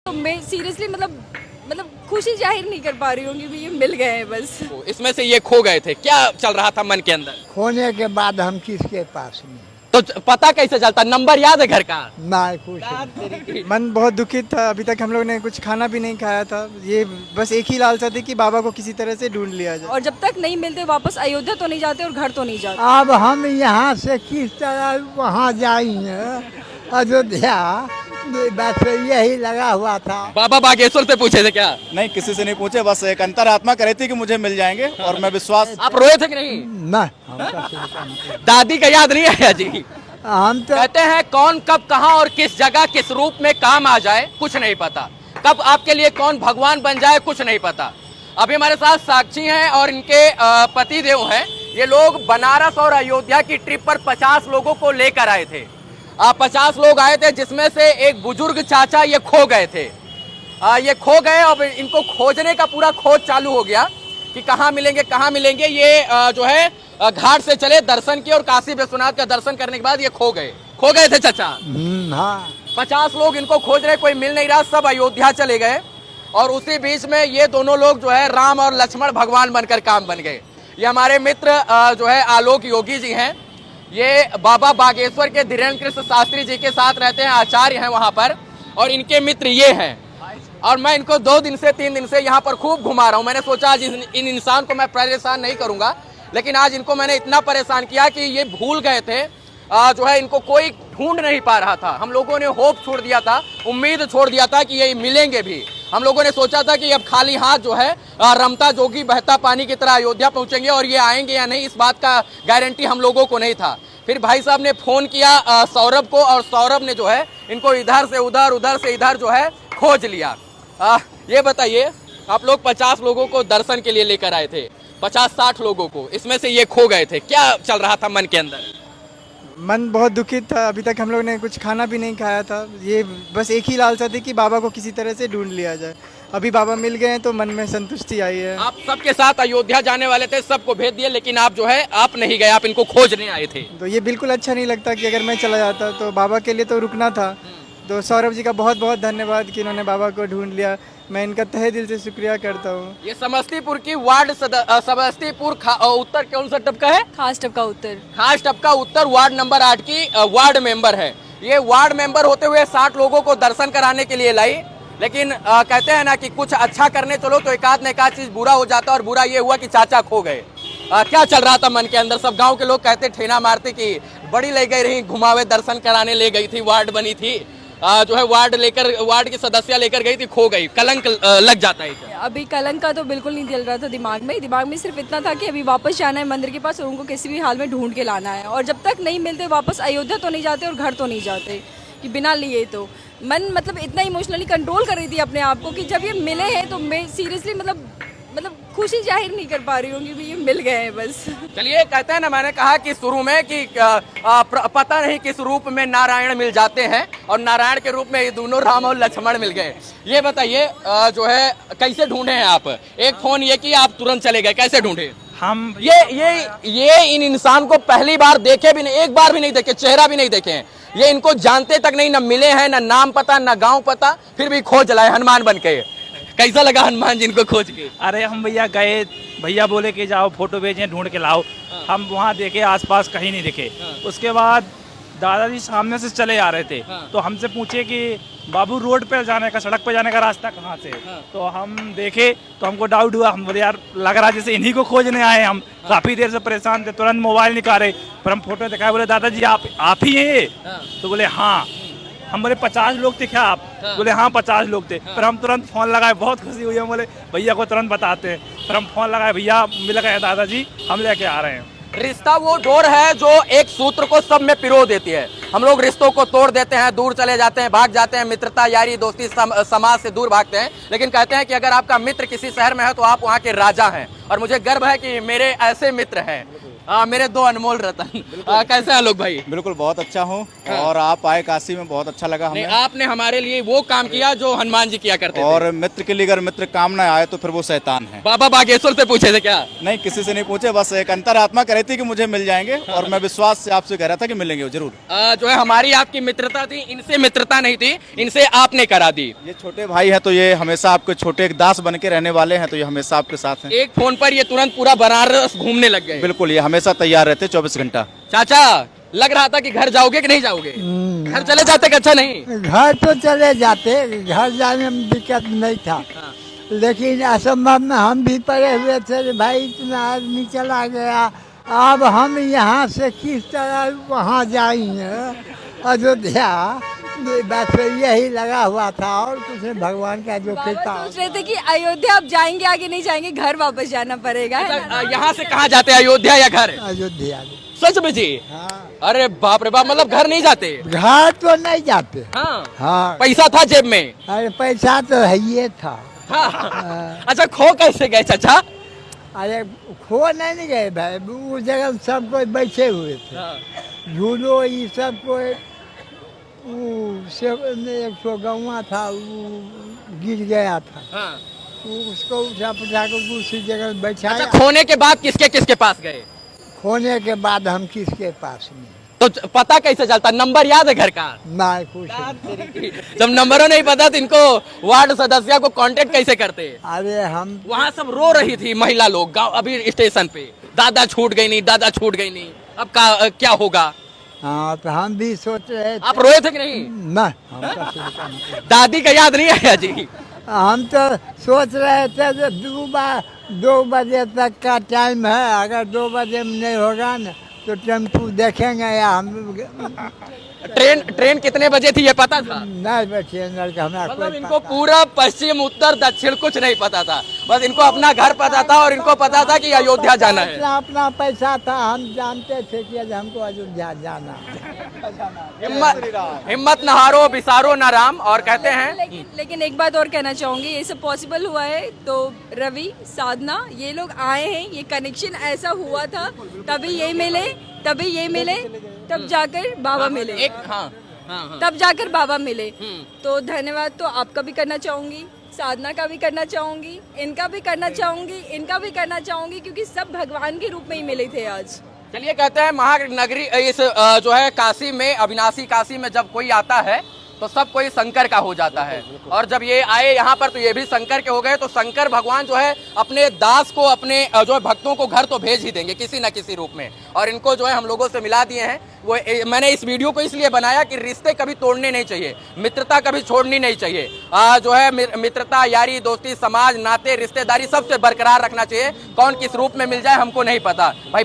तो मैं सीरियसली मतलब खुशी जाहिर नहीं कर पा रही हूँ कि ये मिल गए हैं बस। तो इसमें से ये खो गए थे, क्या चल रहा था मन के अंदर? खोने के बाद हम किसके पास में? तो पता कैसे चलता? नंबर याद है घर का? ना कुछ नहीं। मन बहुत दुखित था। अभी तक हम लोग ने कुछ खाना भी नहीं खाया था। ये बस एक ही लालसा थी कि बाबा को किसी तरह से ढूंढ लिया जाए। और जब तक नहीं मिलते वापस अयोध्या तो नहीं जाते और घर तो नहीं जाते। अब हम यहाँ से किस तरह वहाँ जाएंगे अयोध्या? बस यही लगा हुआ था। बाबा बागेश्वर से पूछे थे क्या? नहीं, किसी से नहीं पूछे, बस एक अंतरात्मा कह रही थी कि मुझे मिल जाएंगे और मैं विश्वास। आप रोए थे कि नहीं? न हम तो दादी का याद नहीं आया जी? हम तो कहते हैं कौन कब कहां और किस जगह किस रूप में काम आ जाए कुछ नहीं पता। कब आपके लिए कौन भगवान बन जाए कुछ नहीं पता। अभी हमारे साथ साक्षी हैं और इनके पति देव हैं। ये लोग बनारस और अयोध्या की ट्रिप पर 50 लोगों को लेकर आए थे। 50 लोग आए थे जिसमें से एक बुजुर्ग चाचा ये खो गए थे। ये खो गए। अब इनको खोजने का पूरा खोज चालू हो गया कि कहाँ मिलेंगे कहाँ मिलेंगे। ये जो है घाट से चले, दर्शन किए और काशी विश्वनाथ का दर्शन करने के बाद ये खो गए थे चाचा। हाँ 50 लोग इनको खोज रहे, कोई मिल नहीं रहा, सब अयोध्या चले गए। और उसी बीच में ये दोनों लोग जो है राम और लक्ष्मण भगवान बनकर काम बन गए। ये हमारे मित्र जो है आलोक योगी जी हैं। ये बाबा बागेश्वर के धीरेन्द्र कृष्ण शास्त्री जी के साथ रहते हैं, आचार्य हैं वहां पर। और इनके मित्र ये हैं। और मैं इनको 2 दिन से 3 दिन से यहाँ पर खूब घुमा रहा हूँ। मैंने सोचा आज इन इंसान को मैं परेशान नहीं करूंगा, लेकिन आज इनको मैंने इतना परेशान किया कि ये भूल गए थे। जो है इनको कोई ढूंढ नहीं पा रहा था। हम लोगों ने होप छोड़ दिया था, उम्मीद छोड़ दिया था कि ये मिलेंगे भी। हम लोगों ने सोचा था कि अब खाली हाथ जो है रमता जोगी बहता पानी की तरह अयोध्या पहुंचेंगे और ये आएंगे या नहीं इस बात का गारंटी हम लोगों को नहीं था। फिर भाई साहब ने फोन किया सौरभ को, और सौरभ ने जो है इनको इधर से उधर उधर से इधर जो है खोज लिया। ये बताइए, आप लोग 50 लोगों को दर्शन के लिए लेकर आए थे, 50-60 लोगों को, इसमें से ये खो गए थे, क्या चल रहा था मन के अंदर? मन बहुत दुखित था। अभी तक हम लोग ने कुछ खाना भी नहीं खाया था। ये बस एक ही लालसा थी कि बाबा को किसी तरह से ढूंढ लिया जाए। अभी बाबा मिल गए हैं तो मन में संतुष्टि आई है। आप सबके साथ अयोध्या जाने वाले थे, सबको भेज दिए, लेकिन आप जो है आप नहीं गए, आप इनको खोजने आए थे। तो ये बिल्कुल अच्छा नहीं लगता कि अगर मैं चला जाता तो बाबा के लिए तो रुकना था। तो सौरभ जी का बहुत बहुत धन्यवाद कि इन्होंने बाबा को ढूंढ लिया। मैं इनका तहे दिल से शुक्रिया करता हूँ। ये समस्तीपुर की वार्ड समस्तीपुर उत्तर कौन सा टपका है? खास टपका उत्तर। खास टपका उत्तर वार्ड नंबर 8 की वार्ड मेंबर है। ये वार्ड मेंबर होते हुए 60 लोगों को दर्शन कराने के लिए लाई। लेकिन कहते हैं ना कि कुछ अच्छा करने चलो तो एकाध न एकाध चीज बुरा हो जाता, और बुरा ये हुआ कि चाचा खो गए। क्या चल रहा था मन के अंदर? सब गांव के लोग कहते, ठेना मारते कि बड़ी ले गई रही, घुमावे दर्शन कराने ले गई थी, वार्ड बनी थी, जो है वार्ड की सदस्य लेकर गई थी, खो गई, कलंक लग जाता है। अभी कलंक का तो बिल्कुल नहीं चल रहा था दिमाग में सिर्फ इतना था कि अभी वापस जाना है मंदिर के पास और उनको किसी भी हाल में ढूंढ के लाना है। और जब तक नहीं मिलते वापस अयोध्या तो नहीं जाते और घर तो नहीं जाते कि बिना लिए। तो मन मतलब इतना इमोशनली कंट्रोल कर रही थी अपने आप को कि जब ये मिले हैं तो मैं सीरियसली मतलब खुशी जाहिर नहीं कर पा रही हूँ कि ये मिल गए हैं बस। चलिए, कहते हैं ना, मैंने कहा कि शुरू में कि पता नहीं किस रूप में नारायण मिल जाते हैं, और नारायण के रूप में ये दोनों राम और लक्ष्मण मिल गए। ये बताइए जो है कैसे ढूंढे हैं आप? एक फोन ये कि आप तुरंत चले गए, कैसे ढूंढे? हम ये इन इंसान को पहली बार देखे भी नहीं, एक बार भी नहीं देखे, चेहरा भी नहीं देखे हैं। ये इनको जानते तक नहीं, ना मिले हैं, ना नाम पता, ना गांव पता, फिर भी खोज लाए हनुमान बन के। कैसा लगा हनुमान जी को खोज के? अरे हम भैया गए, भैया बोले कि जाओ फोटो भेजें, ढूंढ के लाओ। हम वहाँ देखे, आसपास कहीं नहीं दिखे। उसके बाद दादाजी सामने से चले आ रहे थे, तो हमसे पूछे कि बाबू रोड पे जाने का, सड़क पे जाने का रास्ता कहाँ से? तो हम देखे तो हमको डाउट हुआ। हम बोले यार लग रहा जैसे इन्हीं को खोजने आए। हम काफी देर से परेशान थे, तुरंत मोबाइल निकाले, पर हम फोटो दिखाए, बोले दादाजी आप ही हैं ये? तो बोले हाँ। हम बोले 50 लोग थे क्या आप? बोले हाँ 50 लोग थे। पर हम तुरंत फोन लगाए, बहुत खुशी हुई। हम बोले भैया को तुरंत बताते हैं। पर हम फोन लगाए, भैया मिल गए दादाजी, हम लेके आ रहे हैं। रिश्ता वो डोर है जो एक सूत्र को सब में पिरो देती है। हम लोग रिश्तों को तोड़ देते हैं, दूर चले जाते हैं, भाग जाते हैं, मित्रता यारी दोस्ती समाज से दूर भागते हैं। लेकिन कहते हैं कि अगर आपका मित्र किसी शहर में है तो आप वहाँ के राजा हैं। और मुझे गर्व है कि मेरे ऐसे मित्र हैं। मेरे दो अनमोल रतन। कैसे हैं आलोक भाई? बिल्कुल बहुत अच्छा हूँ। और आप आए काशी में, बहुत अच्छा लगा नहीं, हमें। आपने हमारे लिए वो काम किया जो हनुमान जी किया करते थे। और मित्र के लिए अगर मित्र काम न आए तो फिर वो शैतान है। बाबा बागेश्वर से पूछे थे क्या? नहीं, किसी से नहीं पूछे, बस एक अंतरात्मा कह रही थी कि मुझे मिल जाएंगे और मैं विश्वास से आपसे कह रहा था कि मिलेंगे जरूर। जो है हमारी आपकी मित्रता थी, इनसे मित्रता नहीं थी, इनसे आपने करा दी। ये छोटे भाई हैं तो ये हमेशा आपके छोटे एक दास बन के रहने वाले हैं, तो ये हमेशा आपके साथ हैं। एक फोन पर ये तुरंत पूरा बनारस घूमने लग गए। बिल्कुल, ये हमेशा तैयार रहते 24 घंटा। चाचा, लग रहा था कि घर जाओगे कि नहीं जाओगे? घर चले जाते कि अच्छा नहीं? घर तो चले जाते, घर जाने में दिक्कत नहीं था, लेकिन असंभव में हम भी पड़े हुए थे। भाई इतना आदमी चला गया, अब हम यहाँ से किस तरह वहाँ जाएंगे अयोध्या। बस यही लगा हुआ था और कुछ नहीं, भगवान का जो बाबा कृपा। सोच रहे थे कि अयोध्या अब जाएंगे आगे नहीं जाएंगे, घर वापस जाना पड़ेगा, है ना? यहाँ से कहाँ जाते, अयोध्या या घर? अयोध्या सच में जी? हाँ, अरे बाप रे बाप, मतलब घर नहीं जाते? घर तो नहीं जाते। हाँ, हाँ, पैसा था जेब में? अरे पैसा तो है ये था। हाँ। अच्छा, खो कैसे गए चाचा? अरे खो नहीं गए भाई, उस जगह सब कोई बैठे हुए थे। झूलो ये सब कोई, एक सौ गौवा था, वो गिर गया था। हाँ। उसको उठा पुठा कर उसी जगह बैठाया। अच्छा, खोने के बाद किसके किसके पास गए? खोने के बाद हम किसके पास नहीं, तो पता कैसे चलता? नंबर याद है घर का? ना कुछ नहीं। जब नंबरों नहीं पता तो इनको वार्ड सदस्य को कांटेक्ट कैसे करते? अरे हम वहाँ सब रो रही थी महिला लोग गाँव अभी स्टेशन पे, दादा छूट गई नहीं, दादा छूट गई नहीं, अब क्या होगा? हाँ, तो हम भी सोच रहे थे। आप रोए थे कि नहीं? ना, हम तो सोचा नहीं। दादी का याद नहीं आया जी? हम तो सोच रहे थे जो 2 बजे तक का टाइम है, अगर 2 बजे में नहीं होगा ना तो टेम्पू देखेंगे या हम। ट्रेन कितने बजे थी ये पता था? नहीं बचे हमारा मतलब कोई इनको पता। पूरा पश्चिम उत्तर दक्षिण कुछ नहीं पता था, बस इनको अपना घर पता था और इनको पता था कि अयोध्या जाना है। अपना अपना पैसा था, हम जानते थे कि आज हमको अयोध्या जाना। हिम्मत न हारो, बिसारो न राम। और कहते हैं लेकिन एक बात और कहना चाहूंगी, ये सब पॉसिबल हुआ है तो रवि, साधना, ये लोग आए हैं, ये कनेक्शन ऐसा हुआ था, तभी ये मिले, तब जाकर बाबा मिले। एक हाँ, हाँ। तब जाकर बाबा मिले। तो धन्यवाद तो आपका भी करना चाहूंगी, साधना का भी करना चाहूंगी, इनका भी करना चाहूंगी, क्योंकि सब भगवान के रूप में ही मिले थे आज। चलिए, कहते हैं महानगरी इस जो है काशी में, अविनाशी काशी में जब कोई आता है तो सब कोई शंकर का हो जाता है। और जब ये आए यहाँ पर तो ये भी शंकर के हो गए। तो शंकर भगवान जो है अपने दास को, अपने जो है भक्तों को घर तो भेज ही देंगे किसी न किसी रूप में। और इनको जो है हम लोगों से मिला दिए हैं। वो मैंने इस वीडियो को इसलिए बनाया कि रिश्ते कभी तोड़ने नहीं चाहिए, मित्रता कभी छोड़नी नहीं चाहिए। जो है मित्रता, यारी, दोस्ती, समाज, नाते, रिश्तेदारी सबसे बरकरार रखना चाहिए। कौन किस रूप में मिल जाए हमको नहीं पता भाई।